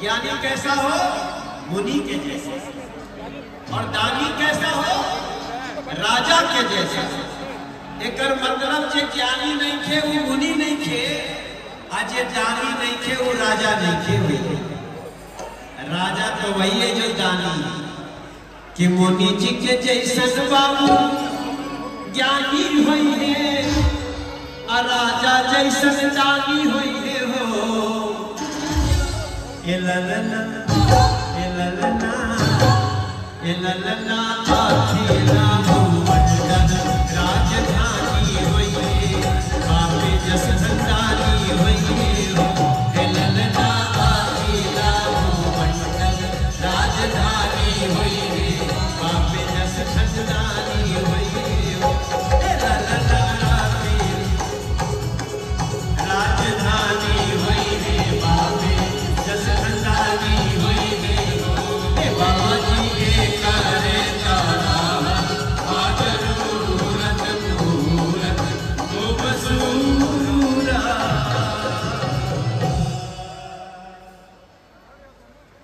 ज्ञानी कैसा हो? मुनि के जैसा। और दानी कैसा हो? राजा के जैसा। एकर मतलब जे ज्ञानी नहीं थे वो मुनि नहीं थे, आज जे दानी नहीं थे वो राजा नहीं थे। हुए राजा तो वही है जो दानी कि मुनि जी के जैसन बाबू ज्ञानी हुई है और राजा जैसन दानी हुई है। हो एललना एललना एललना आखिरा मंडल राजधानी हुई है, बापे जस संतानी हुई है। हो एललना आखिरा मंडल राजधानी